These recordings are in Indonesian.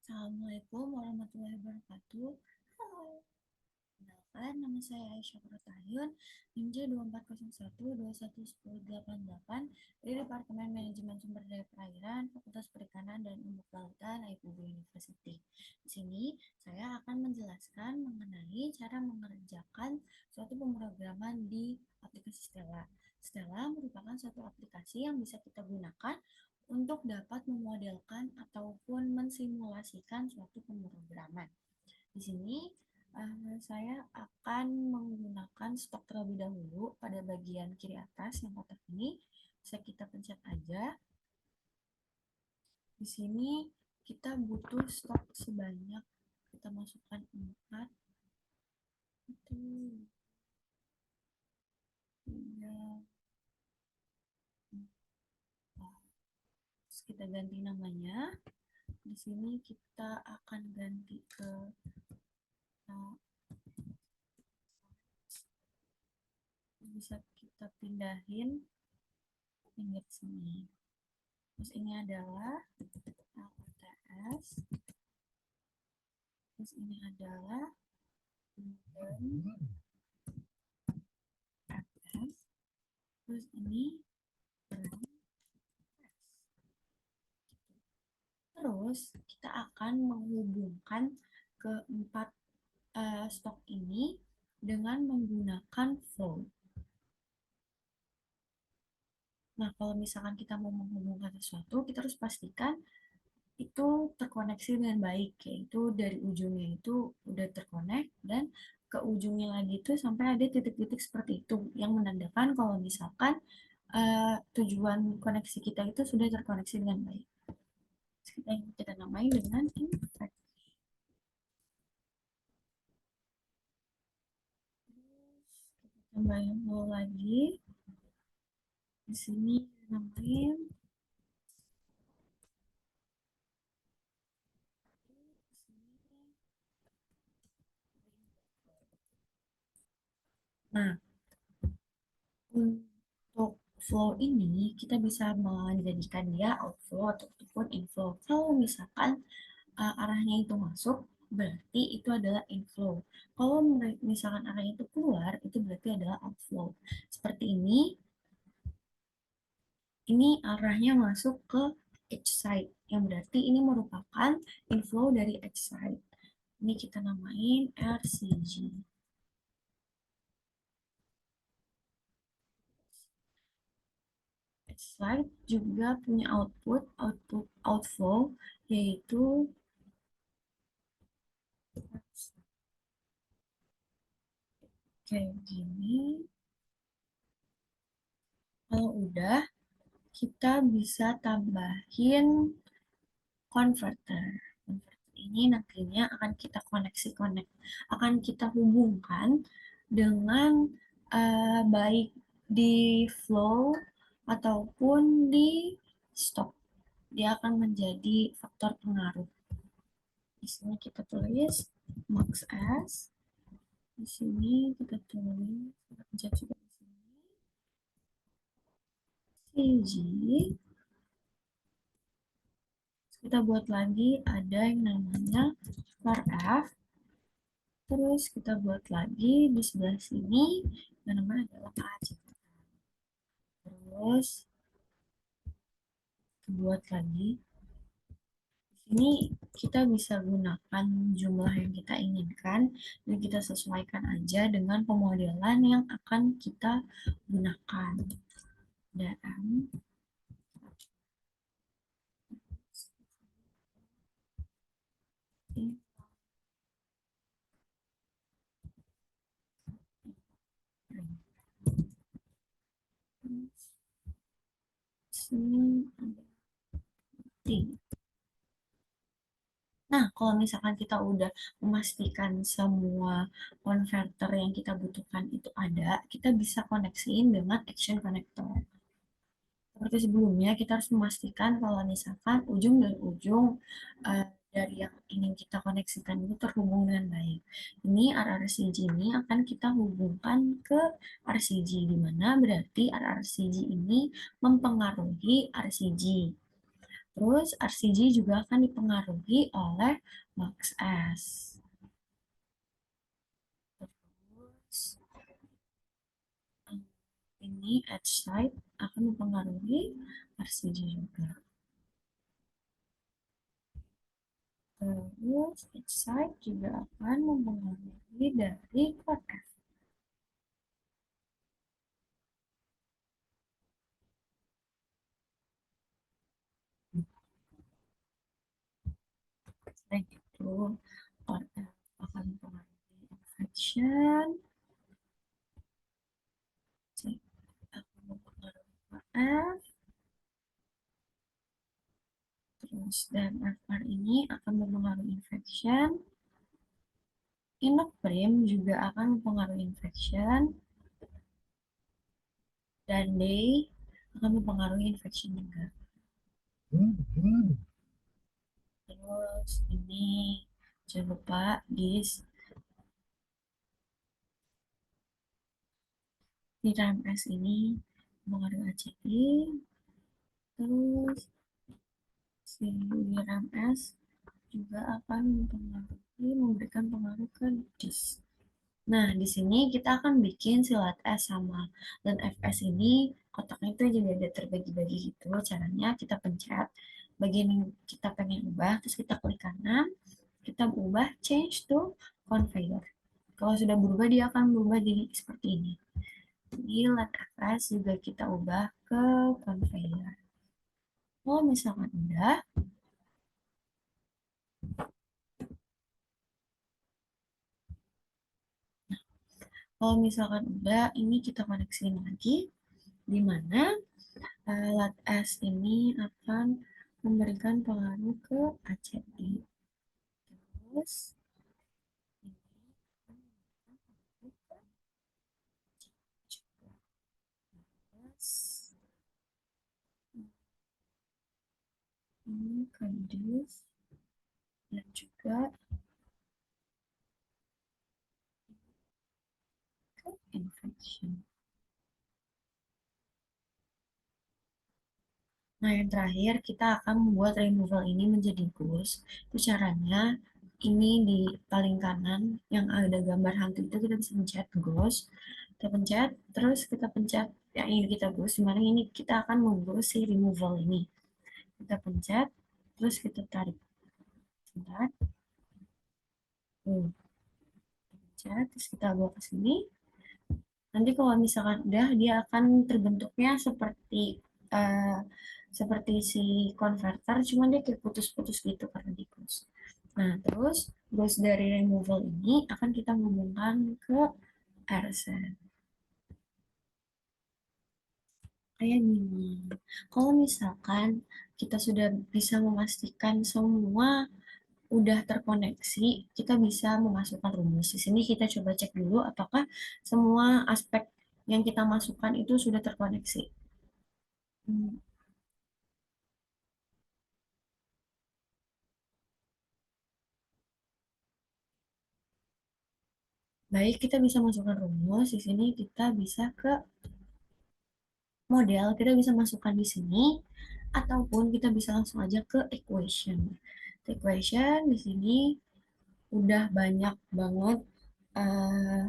Assalamualaikum warahmatullahi wabarakatuh. Halo, kenalkan nama saya Aisyah Protayun, NIM 2401211088 dari Departemen Manajemen Sumber Daya Perairan, Fakultas Perikanan dan Ilmu Kelautan, IPB University. Di sini saya akan menjelaskan mengenai cara mengerjakan suatu pemrograman di aplikasi Stella. Stella merupakan suatu aplikasi yang bisa kita gunakan untuk dapat memodelkan ataupun mensimulasikan suatu pemrograman. Di sini saya akan menggunakan stok terlebih dahulu pada bagian kiri atas yang kotak ini. Bisa kita pencet aja. Di sini kita butuh stok sebanyak, kita masukkan 4, itu 3, 4. Terus kita ganti namanya. Di sini kita akan ganti ke bisa kita pindahin pinggir sini. Terus ini adalah LTS. Terus ini adalah FS. Terus ini terus kita akan menghubungkan keempat stok ini dengan menggunakan flow. Nah, kalau misalkan kita mau menghubungkan sesuatu, kita harus pastikan itu terkoneksi dengan baik, yaitu dari ujungnya itu udah terkonek dan ke ujungnya lagi itu sampai ada titik-titik seperti itu yang menandakan kalau misalkan tujuan koneksi kita itu sudah terkoneksi dengan baik. Kita namai dengan infect. Kita tambahin lagi. Di sini namain nah, untuk flow ini kita bisa menjadikan dia outflow ataupun inflow. Kalau misalkan arahnya itu masuk, berarti itu adalah inflow. Kalau misalkan arahnya itu keluar, itu berarti adalah outflow. Seperti ini arahnya masuk ke edge side, yang berarti ini merupakan inflow dari edge side. Ini kita namain RCG. Edge side juga punya outflow, yaitu kayak gini. Kalau udah, kita bisa tambahin converter. Converter ini nantinya akan kita hubungkan dengan baik di flow ataupun di stop. Dia akan menjadi faktor pengaruh. Di sini kita tulis max S. Di sini kita tulis juga di sini CG. Kita buat lagi ada yang namanya var F. Terus kita buat lagi di sebelah sini yang namanya adalah AC. Terus kita buat lagi. Ini kita bisa gunakan jumlah yang kita inginkan dan kita sesuaikan aja dengan pemodelan yang akan kita gunakan. Dan nah, kalau misalkan kita udah memastikan semua konverter yang kita butuhkan itu ada, kita bisa koneksiin dengan action connector. Seperti sebelumnya, kita harus memastikan kalau misalkan ujung dan ujung dari yang ingin kita koneksikan itu terhubung dengan baik. Ini RRCG ini akan kita hubungkan ke RCG, di mana berarti RRCG ini mempengaruhi RCG. Terus RCG juga akan dipengaruhi oleh max S. Terus ini edge side akan mempengaruhi RCG juga. Terus edge side juga akan mempengaruhi dari core F. Selain itu, core F akan mempengaruhi infection, C akan mempengaruhi core F, terus dan FR ini akan mempengaruhi infection, Inoprim juga akan mempengaruhi infection, dan day akan mempengaruhi infection juga. Terus ini jangan lupa dis di RMS ini mempengaruhi ACI. Terus si RMS juga akan mempengaruhi memberikan pengaruh ke dis. Nah, di sini kita akan bikin silat S sama dan FS ini kotaknya itu jadi ada terbagi-bagi gitu. Caranya kita pencet bagian yang kita pengen ubah, terus kita klik kanan, kita ubah change to conveyor. Kalau sudah berubah, dia akan berubah jadi seperti ini. Di lat FS juga kita ubah ke conveyor. Kalau misalkan udah, ini kita koneksiin lagi, di mana lat S ini akan memberikan pengaruh ke ACI. Terus ini kardus dan juga ke infection. Nah, yang terakhir kita akan membuat removal ini menjadi ghost. Itu caranya ini di paling kanan yang ada gambar hantu itu kita bisa pencet ghost. Kita pencet, terus kita pencet yang ini kita ghost, dimana ini kita akan mengghost si removal ini. Kita pencet, terus kita tarik. Sebentar. Pencet, terus kita bawa ke sini. Nanti kalau misalkan udah, dia akan terbentuknya seperti uh, seperti si converter, cuman dia kayak putus-putus gitu karena di close. Nah, terus ghost dari removal ini akan kita hubungkan ke RSET. Kayak gini. Kalau misalkan kita sudah bisa memastikan semua udah terkoneksi, kita bisa memasukkan rumus. Di sini kita coba cek dulu apakah semua aspek yang kita masukkan itu sudah terkoneksi. Hmm, Baik, kita bisa masukkan rumus. Di sini kita bisa ke model, kita bisa masukkan di sini, ataupun kita bisa langsung aja ke equation. Equation di sini udah banyak banget eh,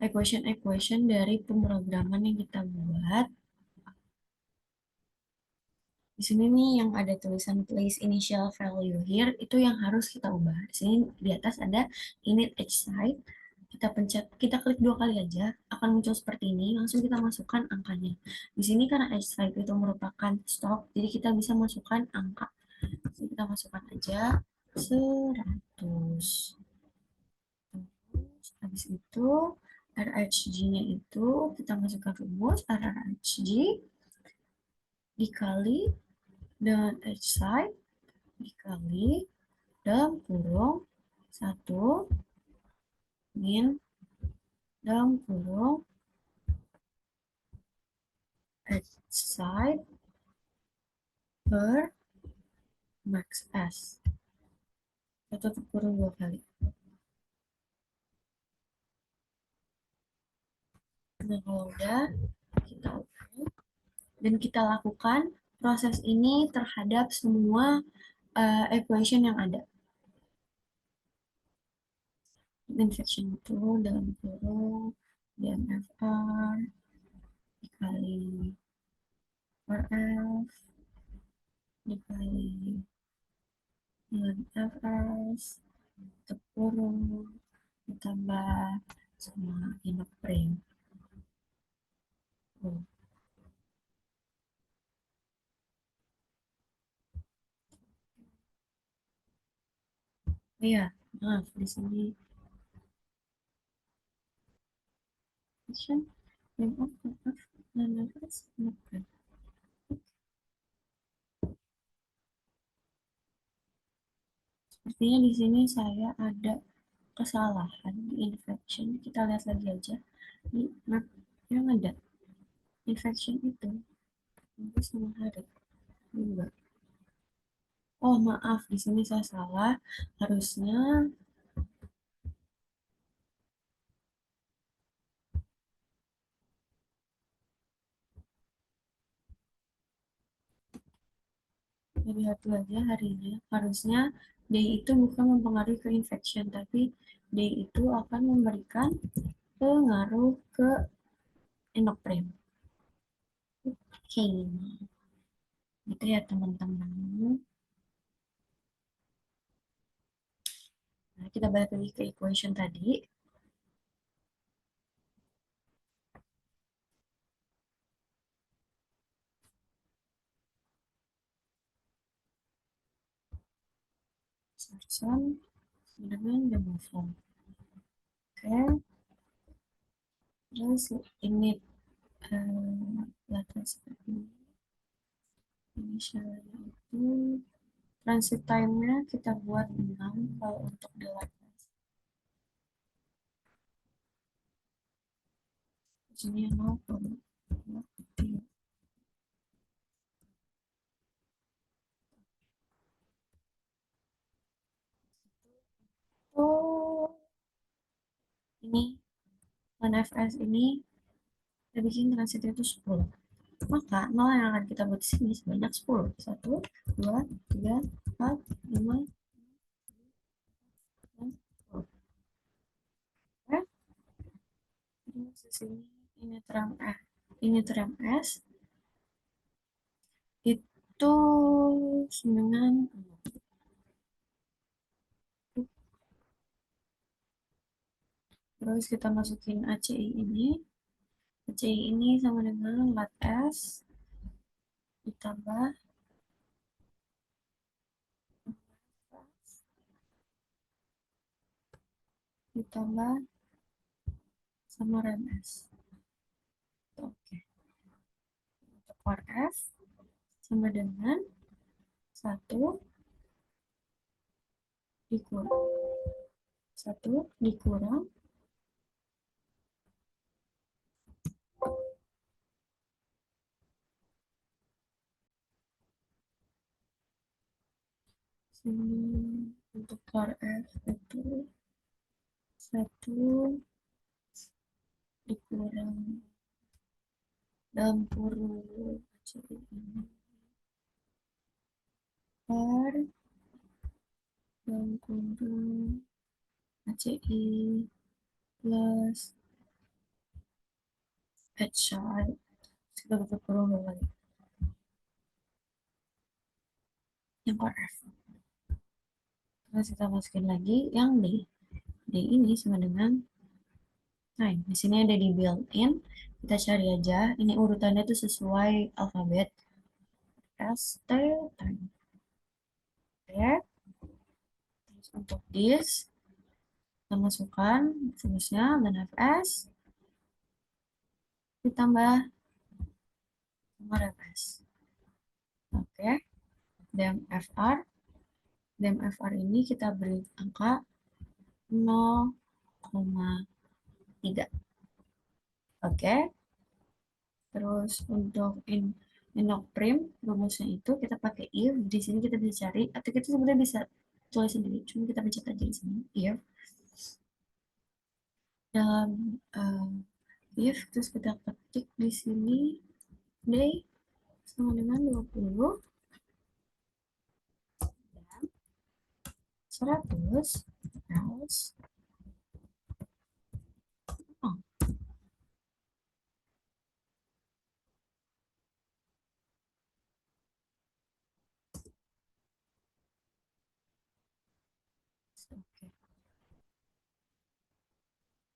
equation-equation dari pemrograman yang kita buat. Di sini nih yang ada tulisan place initial value here itu yang harus kita ubah. Di sini di atas ada init each site. Kita pencet, kita klik 2 kali aja, akan muncul seperti ini. Langsung kita masukkan angkanya. Di sini karena each site itu merupakan stock, jadi kita bisa masukkan angka. Jadi kita masukkan aja 100. Terus habis itu RHG-nya itu kita masukkan rumus RHG dikali dengan each side dikali dalam kurung 1 min dalam kurung X side per max S. Kita tutup kurung 2 kali. Nah, kalau udah, kita open dan kita lakukan proses ini terhadap semua equation yang ada. Infection itu dalam kurung DMFR dikali RF dikali dengan FS kurung ditambah sama inoprene. Oh, iya, maaf di sini infection DMFR dan FS inoprene. Sepertinya di sini saya ada kesalahan di infection. Kita lihat lagi aja di map yang ada infection itu minggu sama hari juga. Oh maaf, di sini saya salah. Harusnya lihat aja harinya. Harusnya day itu bukan mempengaruhi ke infection, tapi day itu akan memberikan pengaruh ke endokrine. Oke, gitu ya teman-teman. Nah, kita balik lagi ke equation tadi. Sarson dengan demofilm. Oke, terus ini data seperti initialnya itu transit time-nya kita buat 6 kalau untuk the latest. Di sini 0,3. Oh, ini NFS ini kita bikin transitnya itu 10. Maka 0 yang akan kita buat di sini sebanyak 10. 1, 2, 3, 4, 5, 6, 10. Oke, terus di sini ini terang ini terang S itu 9. Terus kita masukin ACI ini. ACI ini sama dengan lat S ditambah ditambah sama rem S. Oke. Untuk RF sama dengan 1 dikurang 1 dikurang sini untuk RF itu 1 dikurang dalam kurung ACI ini per dalam kurung ACI plus headshot kita tutup kurung lagi yang RF. Terus kita masukin lagi yang D. D ini sama dengan nah, di sini ada di built-in. Kita cari aja. Ini urutannya tuh sesuai alfabet. S, T, time. Oke. Terus untuk this, kita masukkan rumusnya dan Fs ditambah nomor Fs. Oke. DMFR. DMFR ini kita beri angka 0,3. Oke. Terus untuk inoprime rumusnya itu kita pakai if. Di sini kita bisa cari atau kita sebenarnya bisa tulis sendiri. Cuma kita pencet aja di sini if dalam if terus kita ketik di sini day sama dengan 20 dan 100 plus 0. Oke,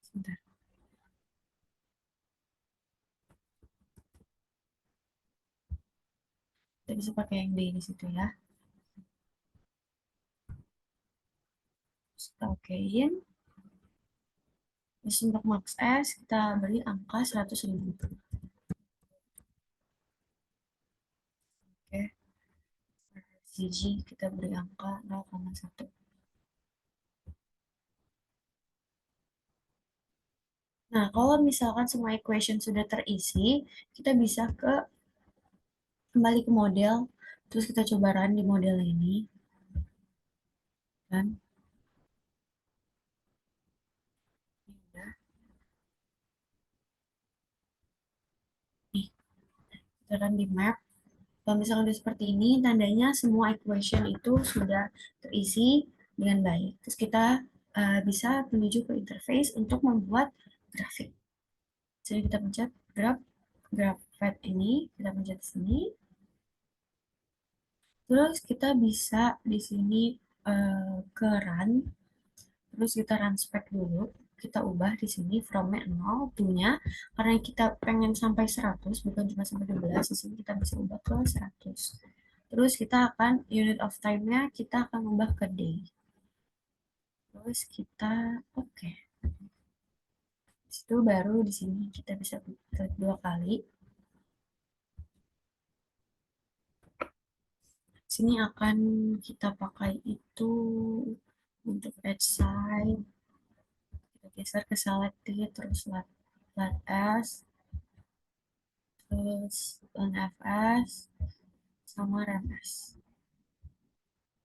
sebentar. Kita bisa pakai yang B di situ ya. Terus kita okein. Terus untuk max S kita beri angka 100.000. Oke, CG kita beri angka 0,1. Nah, kalau misalkan semua equation sudah terisi, kita bisa kembali ke model, terus kita coba run di model ini, kan? Udah. Nih, kita run di map. Kalau misalkan udah seperti ini, tandanya semua equation itu sudah terisi dengan baik. Terus kita bisa menuju ke interface untuk membuat grafik. Jadi kita pencet graph pad ini, kita pencet sini. Terus kita bisa di sini ke run, terus kita run spec dulu. Kita ubah di sini from-nya 0 to-nya, karena kita pengen sampai 100, bukan cuma sampai 12, di sini kita bisa ubah ke 100. Terus kita akan unit of time-nya kita akan ubah ke day. Terus kita oke. Okay. Itu baru di sini kita bisa klik 2 kali. Sini akan kita pakai itu untuk edge side. Kita geser ke selected, terus lat S, terus NFS, sama RMS.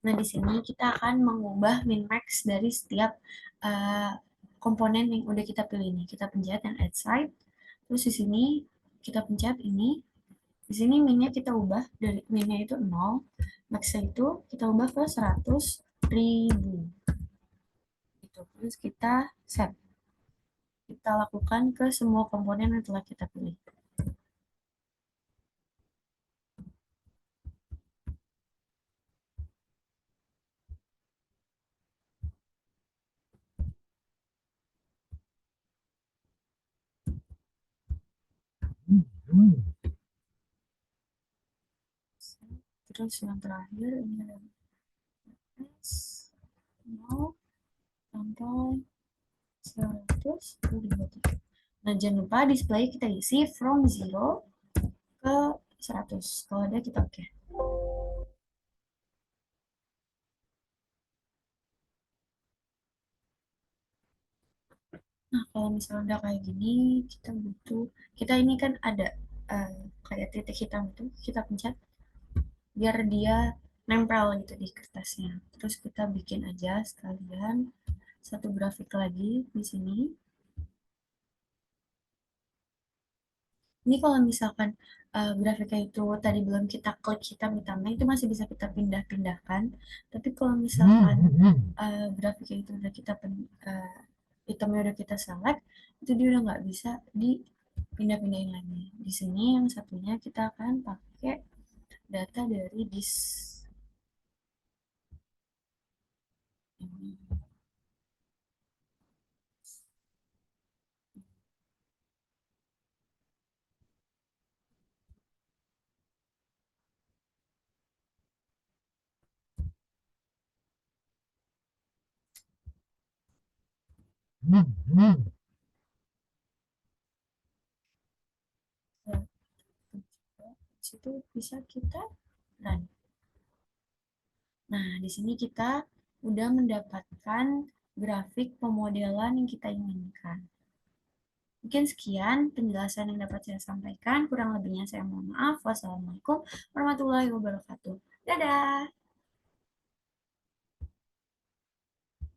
Nah, di sini kita akan mengubah min-max dari setiap komponen yang udah kita pilih ini. Kita pencet yang add side, terus di sini kita pencet ini. Di sini minnya kita ubah dari minnya itu 0, max-nya itu kita ubah ke 100.000. Gitu. Terus kita set. Kita lakukan ke semua komponen yang telah kita pilih. Terus yang terakhir ini ada S, 0 sampai 123. Nah, jangan lupa display kita isi from 0 ke 100. Kalau ada kita oke. Nah, kalau misalnya udah kayak gini, kita butuh, kita ini kan ada kayak titik hitam itu, kita pencet biar dia nempel gitu di kertasnya. Terus kita bikin aja sekalian satu grafik lagi di sini. Ini kalau misalkan grafiknya itu tadi belum kita klik hitam-hitamnya, itu masih bisa kita pindah-pindahkan. Tapi kalau misalkan grafiknya itu udah kita hitamnya udah kita select, itu dia udah nggak bisa dipindah-pindahin lagi. Di sini yang satunya kita akan pakai data dari disk ini. Nah, di situ bisa kita run. Nah, di sini kita udah mendapatkan grafik pemodelan yang kita inginkan. Mungkin sekian penjelasan yang dapat saya sampaikan. Kurang lebihnya saya mohon maaf. Wassalamualaikum warahmatullahi wabarakatuh. Dadah!